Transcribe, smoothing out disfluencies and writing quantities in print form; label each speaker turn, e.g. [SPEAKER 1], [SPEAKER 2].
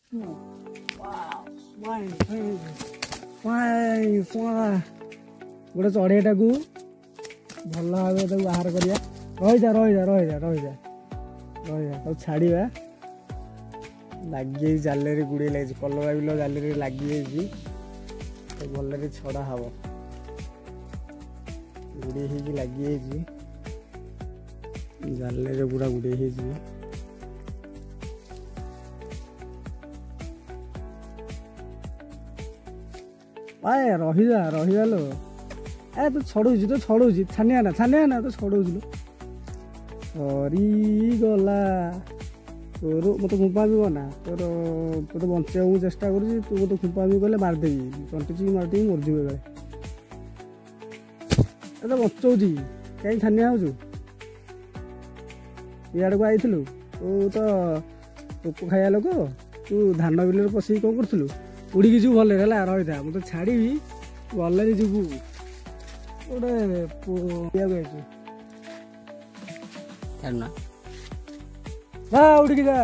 [SPEAKER 1] गोटे चढ़ेटा को भल भाव बाहर करिया रही जा रही जा रही जा रही जा रही जा छाड़ा लगे जाल गुड़े लगे कलरा बिल जाल लगी भल छड़ा हम गुड़े लगी जाल पूरा गुड़े पाए रही जा लो ए तो छड़ौ छानिया ना तो छड़ौ सरी गला तोर मत खुंपा भी ना तोर तो बचा चेष्टा कर तू मत खुंपा भी गले मारदेवी चंटी मारदेवी मरजी तो बचाऊँ कहीं छानिया हो इाड़ को आई तू तो पोक खाया लोक तू धान बिल पशिक कौन करूँ उड़ी जीव भले रही था मुझे छाड़ी गले जीवु गोटे उड़ी जा।